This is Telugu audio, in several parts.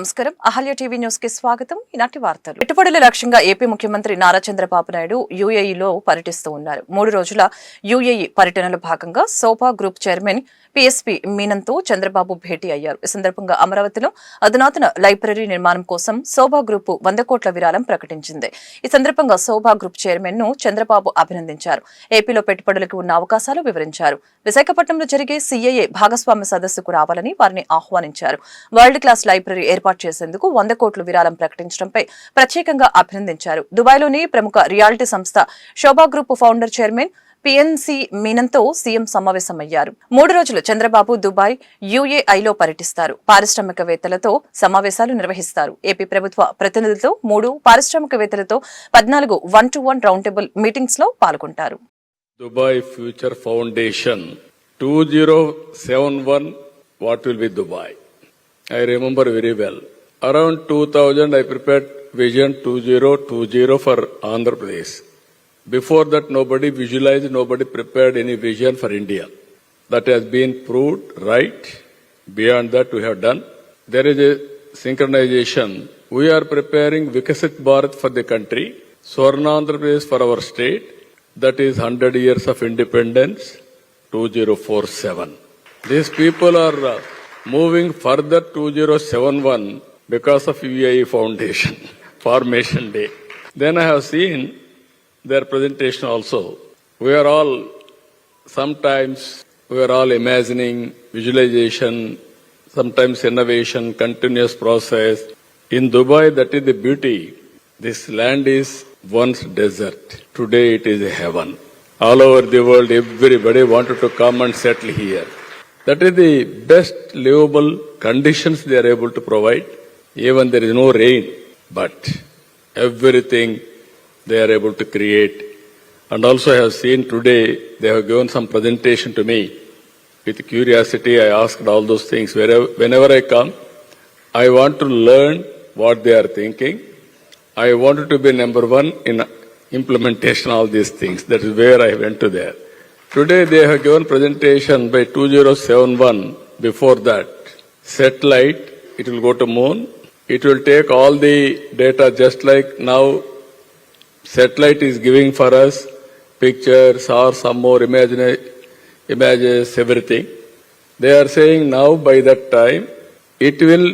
నమస్కారం. అహల్య టీవీ న్యూస్ కి స్వాగతం. ఈనాటి వార్తలు. పెట్టుబడుల లక్ష్యంగా ఏపీ ముఖ్యమంత్రి నారా చంద్రబాబు నాయుడు యూఏఈలో పర్యటిస్తూ ఉన్నారు. 3 రోజుల యూఏఈ పర్యటనలో భాగంగా సోభా గ్రూప్ చైర్మన్ పీఎస్పీ మీనంతో చంద్రబాబు భేటీ అయ్యారు. ఈ సందర్భంగా అమరావతిలో అధునాతన లైబ్రరీ నిర్మాణం కోసం శోభా గ్రూప్ 100 కోట్ల విరాళం ప్రకటించింది. ఈ సందర్భంగా శోభా గ్రూప్ చైర్మన్ ను చంద్రబాబు అభినందించారు. ఏపీలో పెట్టుబడులకు ఉన్న అవకాశాలు వివరించారు. విశాఖపట్నంలో జరిగే సిఐఏ భాగస్వామ్య సదస్సుకు రావాలని వారిని ఆహ్వానించారు. వరల్డ్ క్లాస్ లైబ్రరీ ఏర్పాటు చేసేందుకు 100 కోట్ల విరాళం ప్రకటించడంపై ప్రత్యేకంగా అభినందించారు. దుబాయ్లోని ప్రముఖ రియాలిటీ సంస్థ Sobha group founder chairman PNC మీనంతో సీఎం సమావేశమయ్యారు. 3 రోజులు చంద్రబాబు దుబాయ్, యూఏఐలో పర్యటిస్తారు. పారిశ్రామికవేత్తలతో సమావేశాలు నిర్వహిస్తారు. ఏపీ ప్రభుత్వ ప్రతినిధులతో 3 పారిశ్రామికవేత్తలతో 14 1-to-1 రౌండ్ టేబుల్ మీటింగ్స్ లో పాల్గొంటారు. Dubai Future Foundation 2071. What will be Dubai? I remember very well. Around 2000 I prepared Vision 2020 for Andhra Pradesh. Before that nobody visualized, nobody prepared any vision for India. That has been proved right. Beyond that we have done. There is a synchronization. We are preparing Vikasit Bharat for the country, Swarna Andhra Pradesh for our state. That is 100 years of independence, 2047. These people are moving further 2071 because of UAE Foundation, Formation Day. Then I have seen their presentation also. Sometimes we are all imagining, visualization, sometimes innovation, continuous process. In Dubai, that is the beauty. This land is once desert. Today it is a heaven. All over the world, everybody wanted to come and settle here. That is the best livable conditions they are able to provide. Even there is no rain, but everything they are able to create. And also I have seen today, they have given some presentation to me. With curiosity, I asked all those things. Whenever I come, I want to learn what they are thinking. I wanted to be number 1 in implementation of all these things. That is where I went to there. Today they have given presentation by 2071. Before that, satellite, it will go to moon. It will take all the data just like now satellite is giving for us pictures or some more images, everything. They are saying now by that time, it will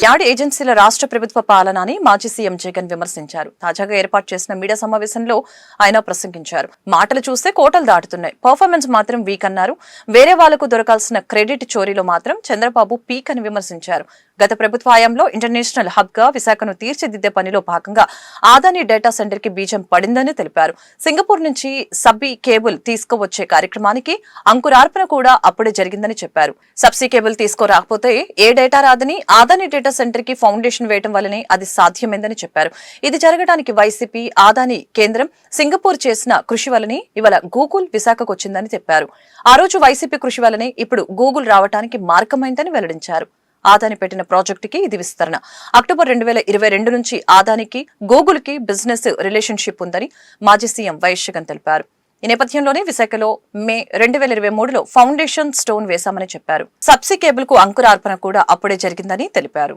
add ఏజెన్సీల రాష్ట్ర ప్రభుత్వ పాలనని మాజీ సీఎం జగన్ విమర్శించారు. తాజాగా ఏర్పాటు చేసిన మీడియా సమావేశంలో ఆయన ప్రసంగించారు. మాటలు చూస్తే కోటలు దాటుతున్నాయి, పర్ఫార్మెన్స్ మాత్రం వీక్ అన్నారు. వేరే వాళ్లకు దొరకాల్సిన క్రెడిట్ చోరీలో మాత్రం చంద్రబాబు పీక్ అని విమర్శించారు. గత ప్రభుత్వ హయాంలో ఇంటర్నేషనల్ హబ్ గా విశాఖను తీర్చిదిద్దే పనిలో భాగంగా ఆదాని డేటా సెంటర్ కి బీజం పడిందని తెలిపారు. సింగపూర్ నుంచి సబ్బీ కేబుల్ తీసుకువచ్చే కార్యక్రమానికి అంకురార్పణ కూడా అప్పుడే జరిగిందని చెప్పారు. సబ్సీ కేబుల్ తీసుకురాకపోతే ఏ డేటా రాదని ఆదాని డేటా సెంటర్ కి ఫౌండేషన్ వేయడం వల్లనే అది సాధ్యమైందని చెప్పారు. ఇది జరగడానికి వైసీపీ ఆదాని కేంద్రం సింగపూర్ చేసిన కృషి వల్లనే ఇవాళ గూగుల్ విశాఖకు వచ్చిందని చెప్పారు. ఆ రోజు వైసీపీ కృషి వల్లనే ఇప్పుడు గూగుల్ రావడానికి మార్గమైందని వెల్లడించారు. ఆదాని పెట్టిన ప్రాజెక్టుకి ఇది విస్తరణ. అక్టోబర్ 2022 నుంచి ఆదానికి గూగుల్ కి బిజినెస్ రిలేషన్షిప్ ఉందని మాజీ సీఎం వైఎస్ జగన్ తెలిపారు. ఈ నేపథ్యంలోనే విశాఖలో మే 2023లో ఫౌండేషన్ స్టోన్ వేశామని చెప్పారు. సబ్సీ కేబుల్ కు అంకురార్పణ కూడా అప్పుడే జరిగిందని తెలిపారు.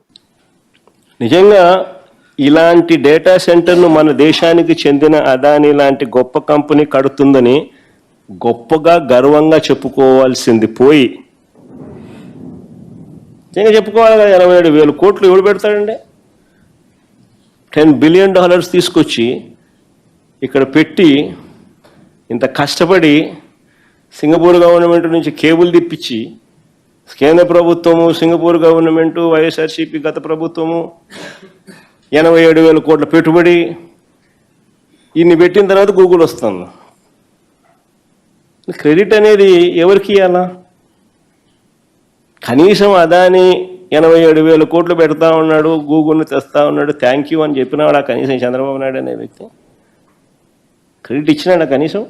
నిజంగా ఇలాంటి డేటా సెంటర్ను మన దేశానికి చెందిన అదాని లాంటి గొప్ప కంపెనీ కడుతుందని గొప్పగా గర్వంగా చెప్పుకోవాల్సింది పోయి నిజంగా చెప్పుకోవాలి కదా, 87,000 కోట్లు ఎవడు పెడతాడండి? $10 బిలియన్ తీసుకొచ్చి ఇక్కడ పెట్టి ఇంత కష్టపడి సింగపూర్ గవర్నమెంట్ నుంచి కేబుల్ తిప్పించి కేంద్ర ప్రభుత్వము, సింగపూర్ గవర్నమెంటు, వైఎస్ఆర్సీపీ గత ప్రభుత్వము 87,000 కోట్ల పెట్టుబడి ఇన్ని పెట్టిన తర్వాత గూగుల్ వస్తుంది. క్రెడిట్ అనేది ఎవరికి ఇవ్వాలా? కనీసం అదాని 87,000 కోట్లు పెడతా ఉన్నాడు, గూగుల్ని తెస్తా ఉన్నాడు, థ్యాంక్ యూ అని చెప్పినాడు. కనీసం చంద్రబాబు నాయుడు అనే వ్యక్తి క్రెడిట్ ఇచ్చినాడా? కనీసం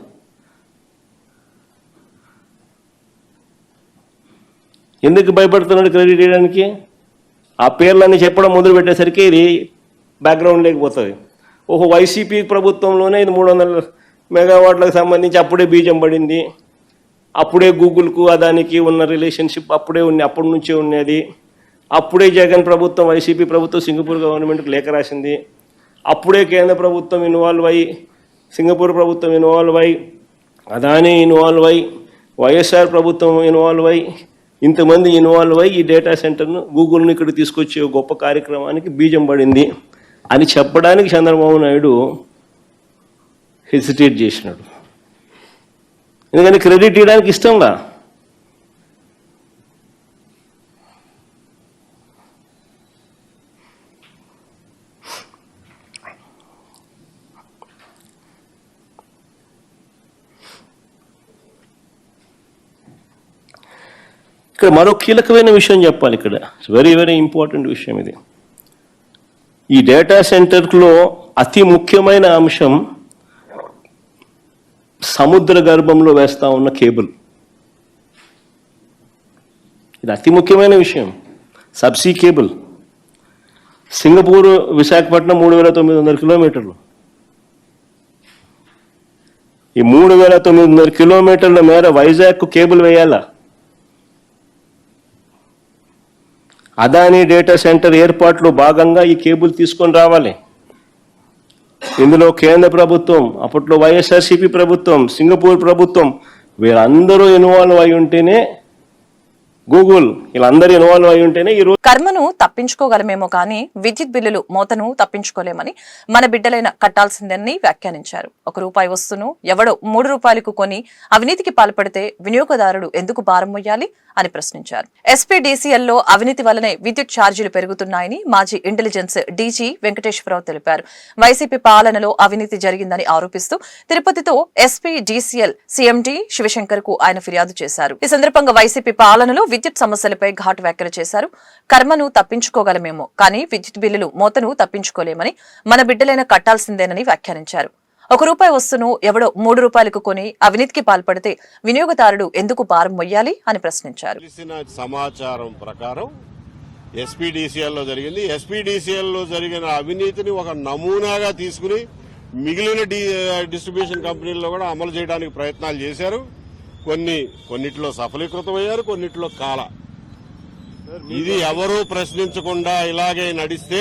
ఎందుకు భయపడుతున్నాడు క్రెడిట్ ఇవ్వడానికి? ఆ పేర్లన్నీ చెప్పడం మొదలు పెట్టేసరికి ఇది బ్యాక్గ్రౌండ్ లేకపోతుంది. ఓహో, వైసీపీ ప్రభుత్వంలోనే ఇది 300 మెగావాట్లకు సంబంధించి అప్పుడే బీజం పడింది, అప్పుడే గూగుల్కు అదానికి ఉన్న రిలేషన్షిప్ అప్పుడే అప్పటి నుంచే ఉన్నది, అప్పుడే జగన్ ప్రభుత్వం వైసీపీ ప్రభుత్వం సింగపూర్ గవర్నమెంట్కి లేఖ రాసింది. అప్పుడే కేంద్ర ప్రభుత్వం ఇన్వాల్వ్ అయ్యి, సింగపూర్ ప్రభుత్వం ఇన్వాల్వ్ అయ్యి, అదానీ ఇన్వాల్వ్ అయ్యి, వైఎస్ఆర్ ప్రభుత్వం ఇన్వాల్వ్ అయ్యి, ఇంతమంది ఇన్వాల్వ్ అయ్యి ఈ డేటా సెంటర్ను గూగుల్ని ఇక్కడ తీసుకొచ్చే గొప్ప కార్యక్రమానికి బీజం పడింది అని చెప్పడానికి చంద్రబాబు నాయుడు హెసిటేట్ చేసినాడు. ఎందుకంటే క్రెడిట్ ఇవ్వడానికి ఇష్టంలా. ఇక్కడ మరో కీలకమైన విషయం చెప్పాలి. ఇక్కడ వెరీ వెరీ ఇంపార్టెంట్ విషయం ఇది. ఈ డేటా సెంటర్లో అతి ముఖ్యమైన అంశం సముద్ర గర్భంలో వేస్తా ఉన్న కేబుల్. ఇది అతి ముఖ్యమైన విషయం. Subsea cable. సింగపూర్ విశాఖపట్నం 3,900 కిలోమీటర్లు. ఈ 3,900 కిలోమీటర్ల మేర వైజాగ్కు కేబుల్ వేయాలా? అదానీ డేటా సెంటర్ ఏర్పాటులో భాగంగా ఈ కేబుల్ తీసుకొని రావాలి. ఇందులో కేంద్ర ప్రభుత్వం, అప్పట్లో వైఎస్ఆర్సీపీ ప్రభుత్వం, సింగపూర్ ప్రభుత్వం వీళ్ళందరూ ఇన్వాల్వ్ అయి ఉంటేనే, గూగుల్ వీళ్ళందరూ ఇన్వాల్వ్ అయి ఉంటేనే ఈ రోజు కర్మను తప్పించుకోగలమేమో కానీ విద్యుత్ బిల్లులు మోతను తప్పించుకోలేమని మన బిడ్డలైన కట్టాల్సిందని వ్యాఖ్యానించారు. ₹1 వస్తును ఎవడో ₹3 కొని అవినీతికి పాల్పడితే వినియోగదారుడు ఎందుకు భారం మొయ్యాలి అని ప్రశ్నించారు. ఎస్పీడీసీఎల్లో అవినీతి వల్లనే విద్యుత్ ఛార్జీలు పెరుగుతున్నాయని మాజీ ఇంటెలిజెన్స్ డీజీ వెంకటేశ్వరరావు తెలిపారు. వైసీపీ పాలనలో అవినీతి జరిగిందని ఆరోపిస్తూ తిరుపతితో ఎస్పీడీసీఎల్ సీఎండీ శివశంకర్ కు ఆయన ఫిర్యాదు చేశారు. ఈ సందర్భంగా వైసీపీ పాలనలో విద్యుత్ సమస్యలపై ఘాటు వ్యాఖ్యలు చేశారు. కర్మను తప్పించుకోగలమేమో కానీ విద్యుత్ బిల్లులు మోతను తప్పించుకోలేమని, మన బిడ్డలైన కట్టాల్సిందేనని వ్యాఖ్యానించారు. ₹1 వస్తును ఎవడో ₹3 కొని అవినీతికి పాల్పడితే వినియోగదారుడు ఎందుకు భారం మొయ్యాలి అని ప్రశ్నించారు. సమాచారం ప్రకారం ఎస్పీడీసీఎల్ లో జరిగింది. ఎస్పీడీసీఎల్ లో జరిగిన అవినీతిని ఒక నమూనాగా తీసుకుని మిగిలిన డిస్ట్రిబ్యూషన్ కంపెనీల్లో కూడా అమలు చేయడానికి ప్రయత్నాలు చేశారు. కొన్నిట్లో సఫలీకృతమయ్యారు, కొన్నిట్లో కాల. ఇది ఎవరూ ప్రశ్నించకుండా ఇలాగే నడిస్తే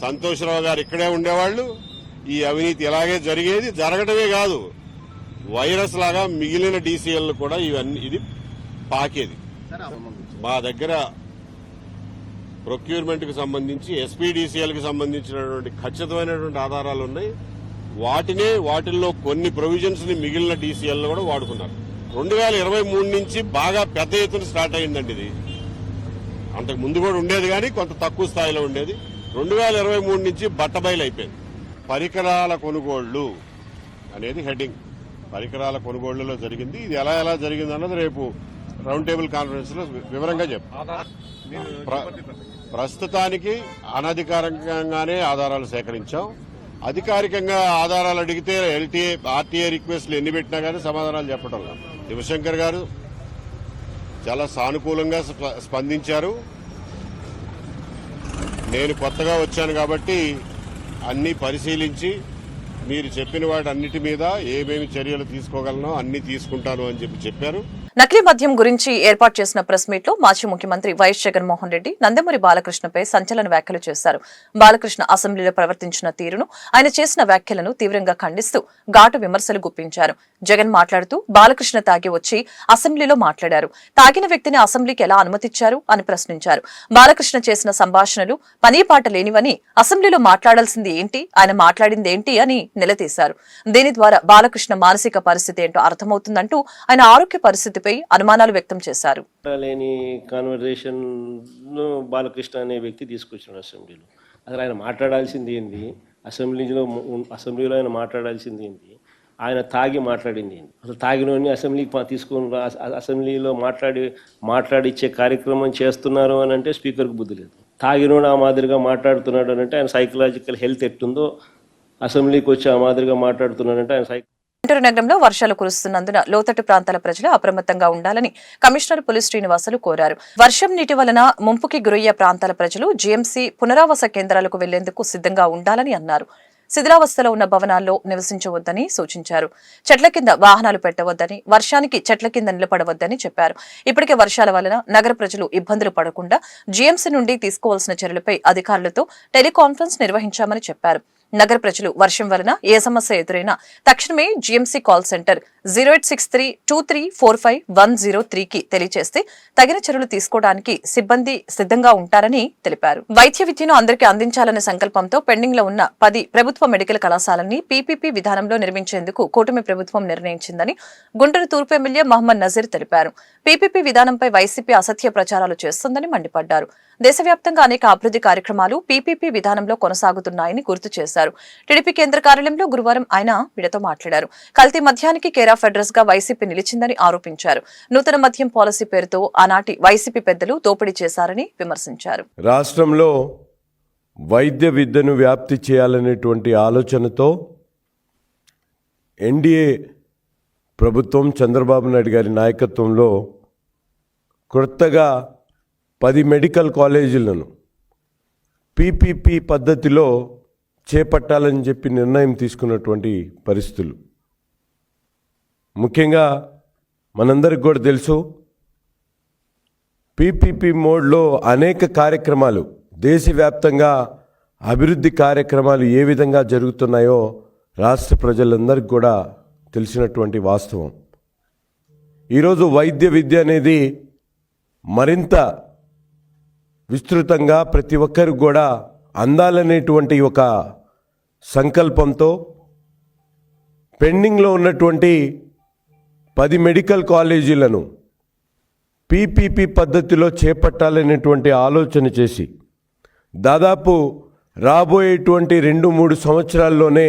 సంతోషరావు గారు ఇక్కడే ఉండేవాళ్లు. ఈ అవినీతి ఇలాగే జరిగేది. జరగడమే కాదు, వైరస్ లాగా మిగిలిన డీసీఎల్ కూడా ఇది పాకేది. మా దగ్గర ప్రొక్యూర్మెంట్ కి సంబంధించి ఎస్పీడీసీఎల్ కి సంబంధించినటువంటి ఖచ్చితమైనటువంటి ఆధారాలు ఉన్నాయి. వాటిల్లో కొన్ని ప్రొవిజన్స్ ని మిగిలిన డీసీఎల్ కూడా వాడుకున్నారు. 2023 నుంచి బాగా పెద్ద ఎత్తున స్టార్ట్ అయిందండి. ఇది అంతకు ముందు కూడా ఉండేది, కానీ కొంత తక్కువ స్థాయిలో ఉండేది. 2023 నుంచి బట్టబయలు అయిపోయింది. పరికరాల కొనుగోళ్లు అనేది హెడ్డింగ్. పరికరాల కొనుగోళ్లలో జరిగింది. ఇది ఎలా జరిగింది అన్నది రేపు రౌండ్ టేబుల్ కాన్ఫరెన్స్ లో వివరంగా చెప్తాం. ప్రస్తుతానికి అనధికారికంగానే ఆధారాలు సేకరించాం. అధికారికంగా ఆధారాలు అడిగితే ఎల్టీఏ, ఆర్టీఏ రిక్వెస్ట్లు ఎన్ని పెట్టినా కానీ సమాధానాలు చెప్పడం లేదు. శివశంకర్ గారు చాలా సానుకూలంగా స్పందించారు. నేను కొత్తగా వచ్చాను కాబట్టి అన్ని పరిశీలించి మీరు చెప్పిన వాటి అన్నిటి మీద ఏమేమి చర్యలు తీసుకోగలనో అన్ని తీసుకుంటాను అని చెప్పారు. నకిలీ మద్యం గురించి ఏర్పాటు చేసిన ప్రెస్ మీట్ లో మాజీ ముఖ్యమంత్రి వైఎస్ జగన్మోహన్ రెడ్డి నందమూరి బాలకృష్ణపై సంచలన వ్యాఖ్యలు చేశారు. బాలకృష్ణ అసెంబ్లీలో ప్రవర్తించిన తీరును, ఆయన చేసిన వ్యాఖ్యలను తీవ్రంగా ఖండిస్తూ ఘాటు విమర్శలు గుప్పించారు. జగన్ మాట్లాడుతూ బాలకృష్ణ తాగి వచ్చి అసెంబ్లీలో మాట్లాడారు. తాగిన వ్యక్తిని అసెంబ్లీకి ఎలా అనుమతిచ్చారు అని ప్రశ్నించారు. బాలకృష్ణ చేసిన సంభాషణలు పనీపాట లేనివని, అసెంబ్లీలో మాట్లాడాల్సింది ఏంటి, ఆయన మాట్లాడింది ఏంటి అని నిలదీశారు. దీని ద్వారా బాలకృష్ణ మానసిక పరిస్థితి ఏంటో అర్థమవుతుందంటూ ఆయన ఆరోగ్య పరిస్థితిపై అనుమానాలు వ్యక్తం చేశారు. లేని కాన్వర్సేషన్ బాలకృష్ణ అనే వ్యక్తి తీసుకొచ్చాడు అసెంబ్లీలో. అసలు ఆయన మాట్లాడాల్సింది ఏంది, అసెంబ్లీలో ఆయన మాట్లాడాల్సింది ఏంటి, ఆయన తాగి మాట్లాడింది ఏంటి, అసలు తాగినోని అసెంబ్లీకి తీసుకొని అసెంబ్లీలో మాట్లాడిచ్చే కార్యక్రమం చేస్తున్నారు అని అంటే స్పీకర్కి బుద్ధి లేదు. తాగినోడు ఆ మాదిరిగా మాట్లాడుతున్నాడు అని అంటే ఆయన సైకలాజికల్ హెల్త్ ఎట్టుందో, అసెంబ్లీకి వచ్చి ఆ మాదిరిగా మాట్లాడుతున్నాడంటే ఆయన గుంటూరు నగరంలో వర్షాలు కురుస్తున్నందున లోతట్టు ప్రాంతాల ప్రజలు అప్రమత్తంగా ఉండాలని కమిషనర్ పులి శ్రీనివాసులు కోరారు. వర్షం నీటి వలన ముంపుకి గురయ్యే ప్రాంతాల ప్రజలు జీఎంసీ పునరావాస కేంద్రాలకు వెళ్లేందుకు సిద్ధంగా ఉండాలని అన్నారు. శిథిలావస్థలో ఉన్న భవనాల్లో నివసించవద్దని సూచించారు. చెట్ల కింద వాహనాలు పెట్టవద్దని, వర్షానికి చెట్ల కింద నిలబడవద్దని చెప్పారు. ఇప్పటికే వర్షాల వలన నగర ప్రజలు ఇబ్బందులు పడకుండా జీఎంసీ నుండి తీసుకోవాల్సిన చర్యలపై అధికారులతో టెలికాన్ఫరెన్స్ నిర్వహించామని చెప్పారు. నగర ప్రజలు వర్షం వలన ఏ సమస్య ఎదురైనా తక్షణమే జీఎంసీ కాల్ సెంటర్ 0863234510 తెలియజేస్తే తగిన చర్యలు తీసుకోవడానికి సిబ్బంది సిద్ధంగా ఉంటారని తెలిపారు. వైద్య విద్యను అందరికీ అందించాలనే సంకల్పంతో పెండింగ్ లో ఉన్న 10 ప్రభుత్వ మెడికల్ కళాశాలని పీపీపీ విధానంలో నిర్మించేందుకు కూటమి ప్రభుత్వం నిర్ణయించిందని గుంటూరు తూర్పు ఎమ్మెల్యే మహమ్మద్ నజీర్ తెలిపారు. పీపీపీ విధానంపై వైసీపీ అసత్య ప్రచారాలు చేస్తుందని మండిపడ్డారు. దేశవ్యాప్తంగా అనేక అభివృద్ధి కార్యక్రమాలు పీపీపీ విధానంలో కొనసాగుతున్నాయని గుర్తు చేశారు. టీడీపీ కేంద్ర కార్యాలయంలో గురువారం ఆయన మీడియాతో మాట్లాడారు. కల్తీ మద్యానికి కేర్ ఆఫ్ అడ్రస్ గా వైసీపీ నిలిచిందని ఆరోపించారు. నూతన మద్యం పాలసీ పేరుతో ఆనాటి వైసీపీ పెద్దలు దోపిడీ చేశారని విమర్శించారు. రాష్ట్రంలో వైద్య విద్యను వ్యాప్తి చేయాలనేటువంటి ఆలోచనతో ఎన్డీఏ ప్రభుత్వం చంద్రబాబు నాయుడు గారి నాయకత్వంలో కొత్తగా 10 మెడికల్ కాలేజీలను పీపీపీ పద్ధతిలో చేపట్టాలని చెప్పి నిర్ణయం తీసుకున్నటువంటి పరిస్థితులు. ముఖ్యంగా మనందరికి కూడా తెలుసు, పీపీపీ మోడ్లో అనేక కార్యక్రమాలు, దేశవ్యాప్తంగా అభివృద్ధి కార్యక్రమాలు ఏ విధంగా జరుగుతున్నాయో రాష్ట్ర ప్రజలందరికీ కూడా తెలిసినటువంటి వాస్తవం. ఈరోజు వైద్య విద్య అనేది మరింత విస్తృతంగా ప్రతి ఒక్కరికి కూడా అందాలనేటువంటి ఒక సంకల్పంతో పెండింగ్లో ఉన్నటువంటి 10 మెడికల్ కాలేజీలను పీపీపీ పద్ధతిలో చేపట్టాలనేటువంటి ఆలోచన చేసి దాదాపు రాబోయేటువంటి 2-3 సంవత్సరాల్లోనే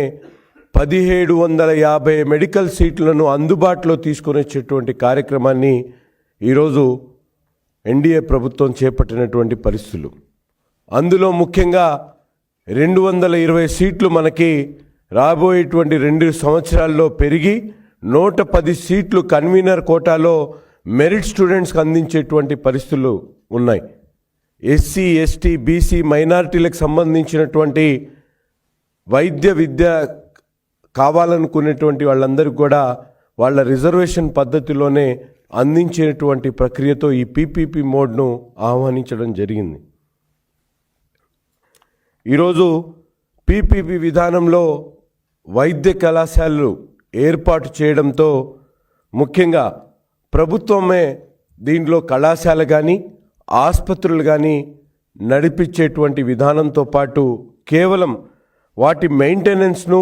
1750 మెడికల్ సీట్లను అందుబాటులో తీసుకొని వచ్చేటువంటి కార్యక్రమాన్ని ఈరోజు ఎన్డీఏ ప్రభుత్వం చేపట్టినటువంటి పరిస్థితులు. అందులో ముఖ్యంగా 220 సీట్లు మనకి రాబోయేటువంటి 2 సంవత్సరాల్లో పెరిగి 110 సీట్లు కన్వీనర్ కోటాలో మెరిట్ స్టూడెంట్స్కి అందించేటువంటి పరిస్థితులు ఉన్నాయి. ఎస్సీ, ఎస్టీ, బీసీ, మైనారిటీలకు సంబంధించినటువంటి వైద్య విద్య కావాలనుకునేటువంటి వాళ్ళందరికీ కూడా వాళ్ళ రిజర్వేషన్ పద్ధతిలోనే అందించేటువంటి ప్రక్రియతో ఈ పీపీపీ మోడ్ను ఆహ్వానించడం జరిగింది. ఈరోజు పీపీపీ విధానంలో వైద్య కళాశాలలు ఏర్పాటు చేయడంతో ముఖ్యంగా ప్రభుత్వమే దీంట్లో కళాశాల కానీ ఆసుపత్రులు కానీ నడిపించేటువంటి విధానంతో పాటు కేవలం వాటి మెయింటెనెన్స్ను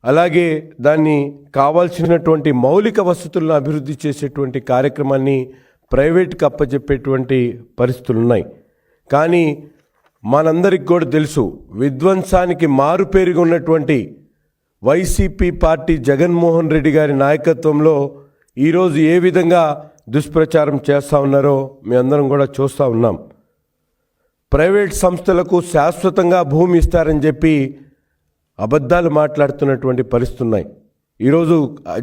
అలాగే దాన్ని కావాల్సినటువంటి మౌలిక వసతులను అభివృద్ధి చేసేటువంటి కార్యక్రమాన్ని ప్రైవేట్కి అప్పచెప్పేటువంటి పరిస్థితులు ఉన్నాయి. కానీ మనందరికి కూడా తెలుసు, విధ్వంసానికి మారుపేరుగా ఉన్నటువంటి వైసీపీ పార్టీ జగన్మోహన్ రెడ్డి గారి నాయకత్వంలో ఈరోజు ఏ విధంగా దుష్ప్రచారం చేస్తూ ఉన్నారో మీ అందరం కూడా చూస్తూ ఉన్నాం. ప్రైవేట్ సంస్థలకు శాశ్వతంగా భూమి ఇస్తారని చెప్పి అబద్ధాలు మాట్లాడుతున్నటువంటి పరిస్థితులు ఉన్నాయి. ఈరోజు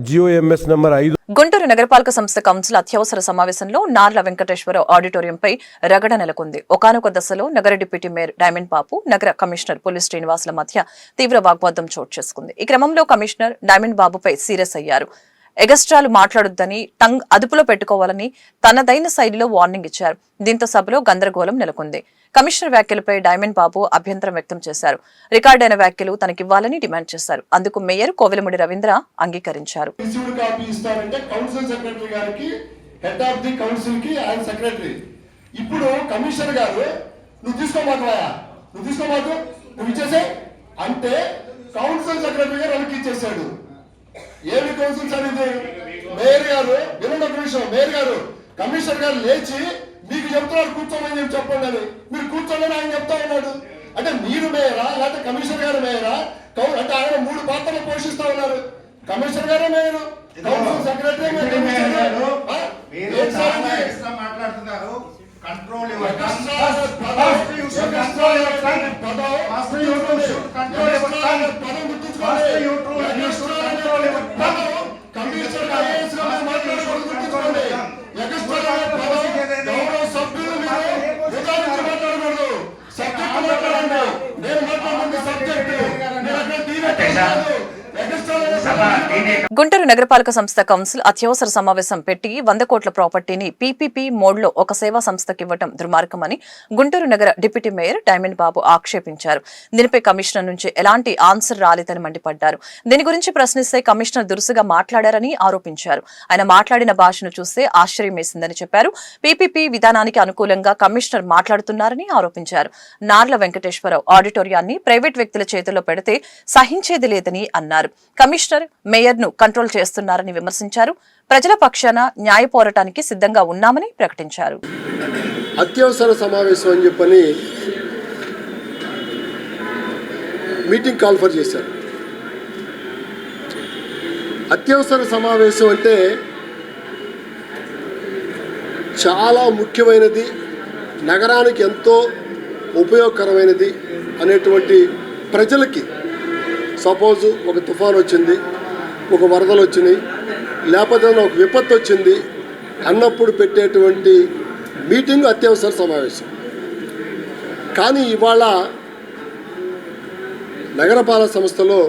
జియోఎంఎస్ నెంబర్ 5 గుంటూరు నగరపాలక సంస్థ కౌన్సిల్ అత్యవసర సమావేశంలో నార్ల వెంకటేశ్వరరావు ఆడిటోరియంపై రగడ నెలకొంది. ఒకానొక దశలో నగర డిప్యూటీ మేయర్ డైమండ్ బాబు, నగర కమిషనర్ పోలీస్ శ్రీనివాసుల మధ్య తీవ్ర వాగ్వాదం చోటు చేసుకుంది. ఈ క్రమంలో కమిషనర్ డైమండ్ బాబుపై సీరియస్ అయ్యారు. ఎగస్ట్రాలు మాట్లాడొద్దని, టంగ్ అదుపులో పెట్టుకోవాలని తనదైన శైలిలో వార్నింగ్ ఇచ్చారు. దీంతో సభలో గందరగోళం నెలకొంది. కమిషనర్ వ్యాఖ్యలపై డైమండ్ బాబు అభ్యంతరం వ్యక్తం చేశారు. రికార్డైన వ్యాఖ్యలు తనకివ్వాలని డిమాండ్ చేశారు. అందుకు మేయర్ కోవెలముడి రవీంద్ర అంగీకరించారు. ఇప్పుడు కమిషనర్ గారు నువ్వు తీసుకోమాకు అంటే కౌన్సిల్ సెక్రటరీ గారు వాళ్ళకి ఇచ్చేసాడు. ఏమి కౌన్సిల్ సార్ ఇది? మేయర్ గారు వినండి ఒక నిమిషం. మేయర్ గారు కమిషనర్ గారు లేచి మీకు చెప్తున్నారు కూర్చోమని చెప్పి చెప్పండి అని. మీరు కూర్చోమని ఆయన చెప్తా ఉన్నాడు. అంటే మీరు మేయరా లేకపోతే కమిషనర్ గారు మేయరా? అంటే ఆయన 3 పాత్రలు పోషిస్తా ఉన్నారు. కమిషనర్ గారే మేయరు, కౌన్సిల్ సెక్రటరీ మాట్లాడుతున్నారు. కంట్రోల్ సబ్జెక్ట్ గుంటూరు నగరపాలక సంస్థ కౌన్సిల్ అత్యవసర సమావేశం పెట్టి 100 కోట్ల ప్రాపర్టీని పీపీపీ మోడ్లో ఒక సేవా సంస్థకి ఇవ్వడం దుర్మార్గమని గుంటూరు నగర డిప్యూటీ మేయర్ డైమండ్ బాబు ఆక్షేపించారు. దీనిపై కమిషనర్ నుంచి ఎలాంటి ఆన్సర్ రాలేదని మండిపడ్డారు. దీని గురించి ప్రశ్నిస్తే కమిషనర్ దురుసుగా మాట్లాడారని ఆరోపించారు. ఆయన మాట్లాడిన భాషను చూస్తే ఆశ్చర్యం వేసిందని చెప్పారు. పీపీపీ విధానానికి అనుకూలంగా కమిషనర్ మాట్లాడుతున్నారని ఆరోపించారు. నార్ల వెంకటేశ్వరరావు ఆడిటోరియాన్ని ప్రైవేట్ వ్యక్తుల చేతుల్లో పెడితే సహించేది లేదని అన్నారు. కమిషనర్ మేయర్ ను కంట్రోల్ చేస్తున్నారని విమర్శించారు. ప్రజల పక్షాన న్యాయ పోరాటానికి సిద్ధంగా ఉన్నామని ప్రకటించారు. అత్యవసర సమావేశం అని చెప్పని మీటింగ్ కాల్ఫర్ చేశారు. అత్యవసర సమావేశం అంటే చాలా ముఖ్యమైనది, నగరానికి ఎంతో ఉపయోగకరమైనది అనేటువంటి ప్రజలకి, సపోజ్ ఒక తుఫాన్ వచ్చింది, ఒక వరదలు వచ్చినాయి, లేకపోతే ఒక విపత్తు వచ్చింది అన్నప్పుడు పెట్టేటువంటి మీటింగ్ అత్యవసర సమావేశం. కానీ ఇవాళ నగరపాలక సంస్థలో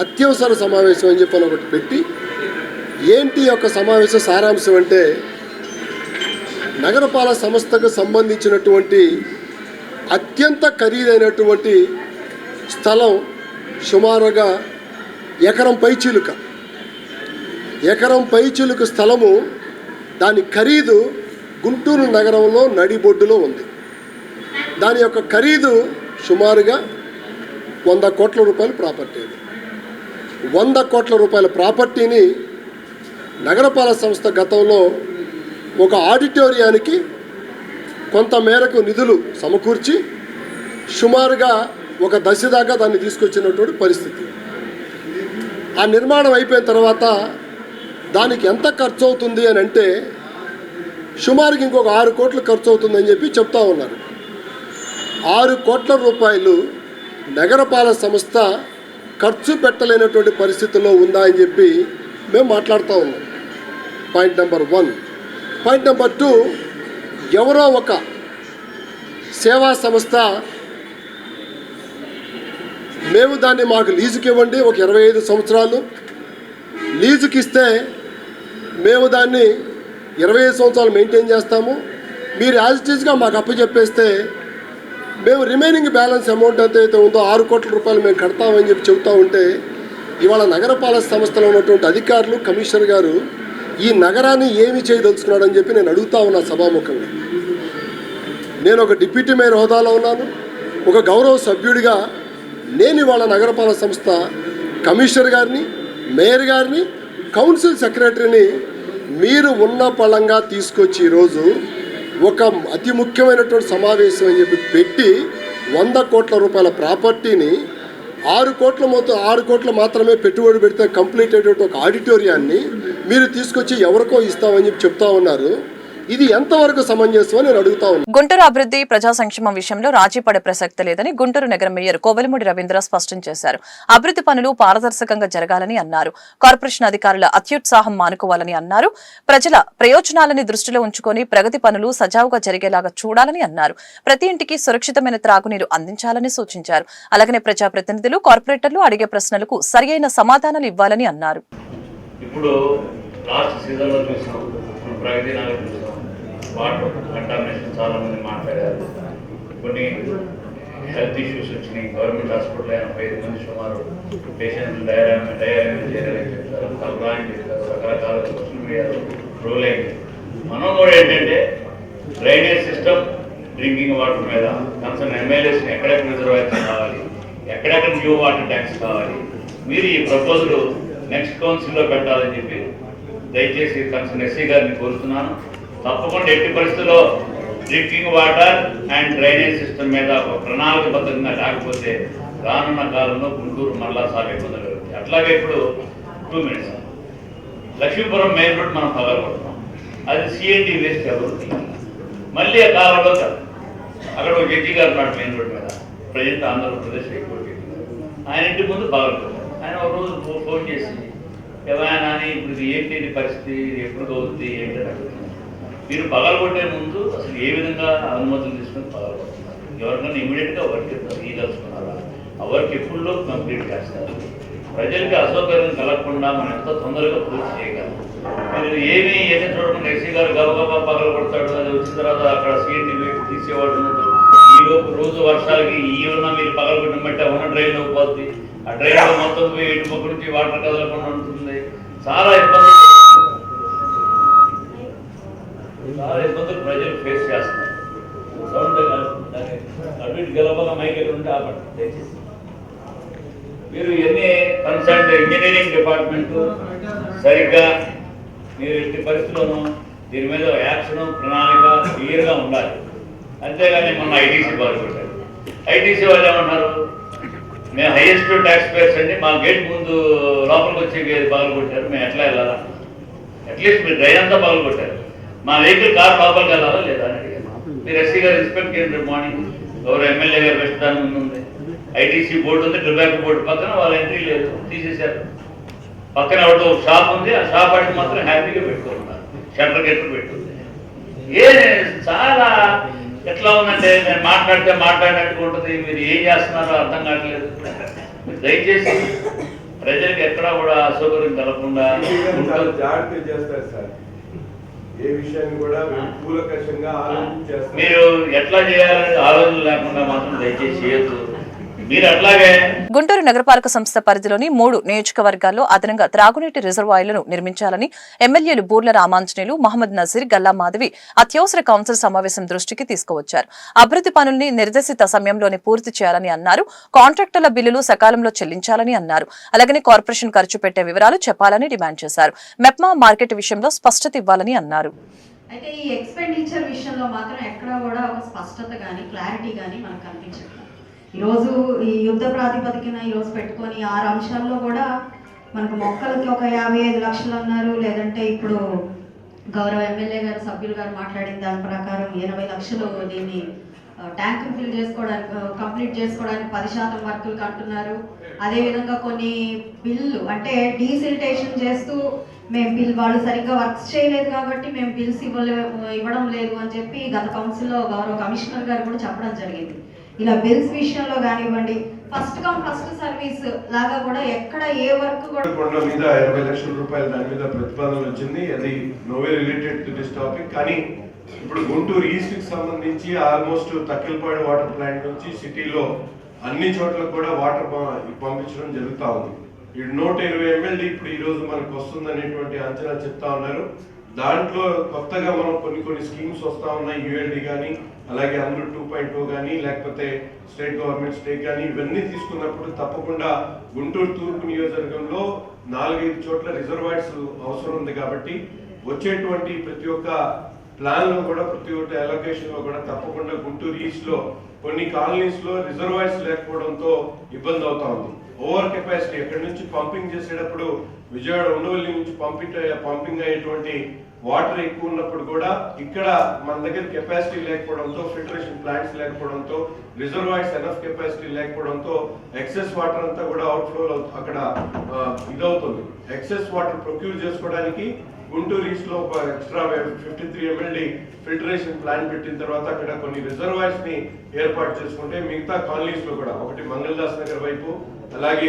అత్యవసర సమావేశం అని చెప్పని ఒకటి పెట్టి, ఏంటి యొక్క సమావేశం సారాంశం అంటే నగరపాలక సంస్థకు సంబంధించినటువంటి అత్యంత ఖరీదైనటువంటి స్థలం సుమారుగా ఎకరం పైచిలుక స్థలము, దాని ఖరీదు గుంటూరు నగరంలో నడిబొడ్డులో ఉంది. దాని యొక్క ఖరీదు సుమారుగా 100 కోట్ల రూపాయల ప్రాపర్టీ. 100 కోట్ల రూపాయల ప్రాపర్టీని నగరపాలక సంస్థ గతంలో ఒక ఆడిటోరియానికి కొంత మేరకు నిధులు సమకూర్చి సుమారుగా ఒక దశ దాకా దాన్ని తీసుకొచ్చినటువంటి పరిస్థితి. ఆ నిర్మాణం అయిపోయిన తర్వాత దానికి ఎంత ఖర్చు అవుతుంది అని అంటే సుమారుగా ఇంకొక 6 కోట్లు ఖర్చు అవుతుందని చెప్పి చెప్తా ఉన్నారు. 6 కోట్ల రూపాయలు నగరపాలక సంస్థ ఖర్చు పెట్టలేనటువంటి పరిస్థితుల్లో ఉందా అని చెప్పి మేము మాట్లాడుతూ ఉన్నాం. Point number 1. పాయింట్ నెంబర్ 2, ఎవరో ఒక సేవా సంస్థ మేము దాన్ని మాకు లీజుకి ఇవ్వండి, ఒక 25 సంవత్సరాలు లీజుకి ఇస్తే మేము దాన్ని 25 సంవత్సరాలు మెయింటైన్ చేస్తాము, మీరు యాజ్ ఇట్ ఈజ్గా మాకు అప్పచెప్పేస్తే మేము రిమైనింగ్ బ్యాలెన్స్ అమౌంట్ ఎంతైతే ఉందో 6 కోట్ల రూపాయలు మేము కడతామని చెప్పి చెబుతూ ఉంటే, ఇవాళ నగరపాలక సంస్థలో ఉన్నటువంటి అధికారులు, కమిషనర్ గారు ఈ నగరాన్ని ఏమి చేయదలుచుకున్నాడని చెప్పి నేను అడుగుతా ఉన్నా సభాముఖంగా. నేను ఒక డిప్యూటీ మేయర్ హోదాలో ఉన్నాను, ఒక గౌరవ సభ్యుడిగా నేను ఇవాళ నగరపాలక సంస్థ కమిషనర్ గారిని, మేయర్ గారిని, కౌన్సిల్ సెక్రటరీని మీరు ఉన్న పళంగా తీసుకొచ్చి ఈరోజు ఒక అతి ముఖ్యమైనటువంటి సమావేశం అని చెప్పి పెట్టి 100 కోట్ల రూపాయల ప్రాపర్టీని 6 కోట్ల మాత్రమే పెట్టుబడి పెడితే కంప్లీట్ అయ్యేటువంటి ఒక ఆడిటోరియాన్ని మీరు తీసుకొచ్చి ఎవరికో ఇస్తామని చెప్పి చెప్తా ఉన్నారు. ఇది ఎంతవరకు సమంజసం అని నేను అడుగుతా ఉన్నాను. గుంటూరు అభివృద్ధి, ప్రజా సంక్షేమం విషయంలో రాజీ పడే ప్రసక్తి లేదని గుంటూరు నగర మేయర్ కోవెలమూడి రవీంద్ర స్పష్టం చేశారు. అభివృద్ధి పనులు పారదర్శకంగా జరగాలని అన్నారు. కార్పొరేషన్ అధికారుల అత్యుత్సాహం మానుకోవాలని అన్నారు. ప్రజల ప్రయోజనాలని దృష్టిలో ఉంచుకొని ప్రగతి పనులు సజావుగా జరిగేలాగా చూడాలని అన్నారు. ప్రతి ఇంటికి సురక్షితమైన త్రాగునీరు అందించాలని సూచించారు. అలాగనే ప్రజాప్రతినిధులు, కార్పొరేటర్లు అడిగే ప్రశ్నలకు సరియైన సమాధానాలు ఇవ్వాలని అన్నారు. ఇప్పుడు లాస్ట్ సీజన్లో చూసాం, ప్రగతి నగర్ చూసాం, వాటర్ కంటామినేషన్ చాలా మంది మాట్లాడారు. కొన్ని హెల్త్ ఇష్యూస్ వచ్చినాయి. గవర్నమెంట్ హాస్పిటల్ 85 మంది సుమారు పేషెంట్లు డయాలసిస్ చేయాలని చెప్తారు, కలరా అని చెప్తారు, రకరకాల సోషల్ మీడియాలో రోల్ అయింది. మనం కూడా ఏంటంటే డ్రైనేజ్ సిస్టమ్, డ్రింకింగ్ వాటర్ మీద కన్సర్న్ ఎమ్మెల్యేస్ని ఎక్కడెక్కడ రిజర్వాయర్స్ కావాలి, ఎక్కడెక్కడ న్యూ వాటర్ ట్యాంక్స్ కావాలి, మీరు ఈ ప్రపోజల్ నెక్స్ట్ కౌన్సిల్లో పెట్టాలని చెప్పి దయచేసి కన్సర్న్ ఎస్సీ గారిని కోరుతున్నాను. తప్పకుండా ఎట్టి పరిస్థితుల్లో drinking water and drainage system మీద ఒక ప్రణాళికబద్ధంగా లేకపోతే రానున్న కాలంలో గుంటూరు మళ్ళా చాలా ఇబ్బందులు జరుగుతాయి. అట్లాగే ఇప్పుడు 2 minutes లక్ష్మీపురం మెయిన్ రోడ్ మనం పగలగొడుతున్నాం, అది సిఎన్డి వేస్ట్ అభివృద్ధి. మళ్ళీ ఆ కాలంలో కాదు, అక్కడ ఒక జడ్జి గారు ఉన్నాడు మెయిన్ రోడ్ మీద, ప్రజెంట్ ఆంధ్రప్రదేశ్ హైకోర్టు. ఆయన ఇంటి ముందు పగలగొట్టారు. ఆయన ఒక రోజు ఫోన్ చేసి ఏమైనా అని ఇప్పుడు ఏంటి పరిస్థితి, ఎప్పుడు అవుతుంది ఏంటని అడుగుతున్నారు. మీరు పగలగొట్టే ముందు అసలు ఏ విధంగా అనుమతులు తీసుకుని పగలగొడుతున్నారు, ఎవరికైనా ఇమీడియట్గా వర్క్ ఇస్తారు, ఈ తెలుసుకున్నారా, ఆ వర్క్ ఎప్పుడులో కంప్లీట్ చేస్తారు, ప్రజలకి అసౌకర్యం కలగకుండా మనం ఎంత తొందరగా పూర్తి చేయగలం. మీరు ఏమీ ఎన్ని చూడకుండా ఎస్సీ గారు గబగబా పగలు కొడతాడు, అది వచ్చిన తర్వాత అక్కడ సీఎంటీ తీసేవాడు ఉన్నాడు. ఈలోపు రోజు వర్షాలకి ఈ ఉన్న మీరు పగలు కొట్టిన బట్టి ఉన్న డ్రైన్లో పోతుంది, ఆ డ్రైన్లో మొత్తం పోయి ఇటు పక్క నుంచి వాటర్ కదలకుండా ఉంటుంది. చాలా ఇబ్బందులు ప్రజలు ఫేస్ చేస్తున్నారు. సౌండ్ అటు ఇటు గెలవగా మైక్ ఉంటే ఆపండి దయచేసి. మీరు ఎన్ని కన్సల్ట్ ఇంజనీరింగ్ డిపార్ట్మెంట్ సరిగ్గా మీరు ఎట్టి పరిస్థితుల్లోనూ దీని మీద యాక్షన్ ప్రణాళిక క్లియర్గా ఉండాలి. అంతేగాని మొన్న ఐటీసీ బాగా పెట్టారు. ఐటీసీ వాళ్ళు ఏమన్నారు, మేము హైయెస్ట్ ట్యాక్స్ పేయర్స్ అండి, మా గేట్ ముందు లోపలికి వచ్చే పగలు కొట్టారు, మేము ఎట్లా వెళ్ళాలా? అట్లీస్ట్ మీరు డ్రైన్ అంతా పగలు కొట్టారు, మా వెహికల్ కార్ లోపలికి వెళ్ళాలా లేదా అని అడిగారు. మీరు ఎస్సీ గారు ఇన్స్పెక్ట్ చేయండి మార్నింగ్. ఎవరు ఎమ్మెల్యే గారు వెస్ట్ దాని ముందు ఉంది, ఐటీసీ బోర్డు ఉంది, ట్రిబ్యాక్ బోర్డు పక్కన వాళ్ళ ఎంట్రీ లేదు, తీసేశారు. పక్కన ఒకటి ఒక షాప్ ఉంది, ఆ షాప్ వాటికి మాత్రం హ్యాపీగా పెట్టుకుంటున్నారు, షట్టర్ గెట్లు పెట్టుకుంది. చాలా ఎట్లా ఉందంటే నేను మాట్లాడితే మాట్లాడినట్టుగా ఉంటుంది. మీరు ఏం చేస్తున్నారో అర్థం కావట్లేదు. మీరు దయచేసి ప్రజలకు ఎక్కడా కూడా అసౌకర్యం కలగకుండా జాగ్రత్త చేస్తారు సార్. ఏ విషయాన్ని కూడా కూలకషంగా ఆలోచించేస్తారు. మీరు ఎట్లా చేయాలని ఆలోచన లేకుండా మాత్రం దయచేసి చేయొద్దు. మీరు అట్లాగే గుంటూరు నగరపాలక సంస్థ పరిధిలోని 3 నియోజకవర్గాల్లో అదనంగా త్రాగునీటి రిజర్వాయర్లను నిర్మించాలని ఎమ్మెల్యేలు బూర్ల రామాంజనేయులు, మహమ్మద్ నజీర్, గల్లా మాధవి అత్యవసర కౌన్సిల్ సమావేశం దృష్టికి తీసుకువచ్చారు. అభివృద్ధి పనుల్ని నిర్దేశిత సమయంలోనే పూర్తి చేయాలని అన్నారు. కాంట్రాక్టర్ల బిల్లులు సకాలంలో చెల్లించాలని అన్నారు. అలాగనే కార్పొరేషన్ ఖర్చు పెట్టే వివరాలు చెప్పాలని డిమాండ్ చేశారు. మెప్మా మార్కెట్ విషయంలో స్పష్టత ఇవ్వాలని అన్నారు. అయితే ఈ ఎక్స్పెండిచర్ విషయంలో మాత్రం ఎక్కడా కూడా ఒక స్పష్టత కానీ క్లారిటీ కానీ మనకు కనిపించదు. ఈరోజు ఈ యుద్ధ ప్రాతిపదికన ఈరోజు పెట్టుకొని 6 అంశాల్లో కూడా మనకు మొక్కలకి ఒక 55 లక్షలు అన్నారు. లేదంటే ఇప్పుడు గౌరవ ఎమ్మెల్యే గారు సభ్యులు గారు మాట్లాడిన దాని ప్రకారం 80 లక్షలు దీన్ని ట్యాంక్ ఫిల్ చేసుకోవడానికి కంప్లీట్ చేసుకోవడానికి 10% వర్కులకు అంటున్నారు. అదేవిధంగా కొన్ని బిల్లు అంటే డీసిల్టేషన్ చేస్తూ మేము బిల్ వాళ్ళు సరిగ్గా వర్క్స్ చేయలేదు కాబట్టి మేము బిల్స్ ఇవ్వడం లేదు అని చెప్పి గత కౌన్సిల్లో గౌరవ కమిషనర్ గారు కూడా చెప్పడం జరిగింది. ఇలా బిల్స్ విషయంలో కానివ్వండి, ఫస్ట్ కమ్ ఫస్ట్ సర్వీస్ లాగా కూడా ఎక్కడ ఏ వర్క్ కూడా కొండ మీద 80 లక్షల రూపాయలు దాని మీద ప్రతిపాదన వచ్చింది. అది నోవే రిలేటెడ్ టు దిస్ టాపిక్. కానీ ఇప్పుడు గుంటూరు ఈస్ట్ కి సంబంధించి ఆల్మోస్ట్ తక్కిలపాడు వాటర్ ప్లాంట్ నుంచి సిటీలో అన్ని చోట్ల కూడా వాటర్ పంపించడం జరుగుతూ ఉంది. ఈ 120 MLD ఇప్పుడు ఈ రోజు మనకు వస్తుంది అనేటువంటి అంచనా చెప్తా ఉన్నారు. దాంట్లో కొత్తగా మనం కొన్ని స్కీమ్స్ వస్తా ఉన్నాయి. ULD కానీ, అలాగే అమృత్ 2.0 కానీ, లేకపోతే స్టేట్ గవర్నమెంట్ స్టేట్ కానీ, ఇవన్నీ తీసుకున్నప్పుడు తప్పకుండా గుంటూరు తూర్పు నియోజకవర్గంలో 4-5 చోట్ల రిజర్వాయర్స్ అవసరం ఉంది. కాబట్టి వచ్చేటువంటి ప్రతి ఒక్క ప్లాన్ లో కూడా, ప్రతి ఒక్క అలొకేషన్ లో కూడా తప్పకుండా గుంటూరు ఈస్ట్ లో కొన్ని కాలనీస్ లో రిజర్వాయర్స్ లేకపోవడంతో ఇబ్బంది అవుతా ఉంది. ఓవర్ కెపాసిటీ ఎక్కడి నుంచి పంపింగ్ చేసేటప్పుడు విజయవాడ ఉండవల్లి నుంచి పంపింగ్ అయ్యేటువంటి వాటర్ ఎక్కువ ఉన్నప్పుడు కూడా ఇక్కడ మన దగ్గర కెపాసిటీ లేకపోవడంతో, ఫిల్టరేషన్ ప్లాంట్స్ లేకపోవడంతో, రిజర్వాయర్స్ ఎనఫ్ కెపాసిటీ లేకపోవడంతో ఎక్సెస్ వాటర్ అంతా కూడా అవుట్ఫ్లో అక్కడ ఇదవుతుంది. ఎక్సెస్ వాటర్ ప్రొక్యూర్ చేసుకోవడానికి గుంటూరు ఈస్ట్ లో ఎక్స్ట్రా 53 MLD ఫిల్టరేషన్ ప్లాంట్ పెట్టిన తర్వాత అక్కడ కొన్ని రిజర్వాయర్స్ ని ఏర్పాటు చేసుకుంటే మిగతా కాలనీస్ లో కూడా, ఒకటి మంగళదాస్ నగర్ వైపు, అలాగే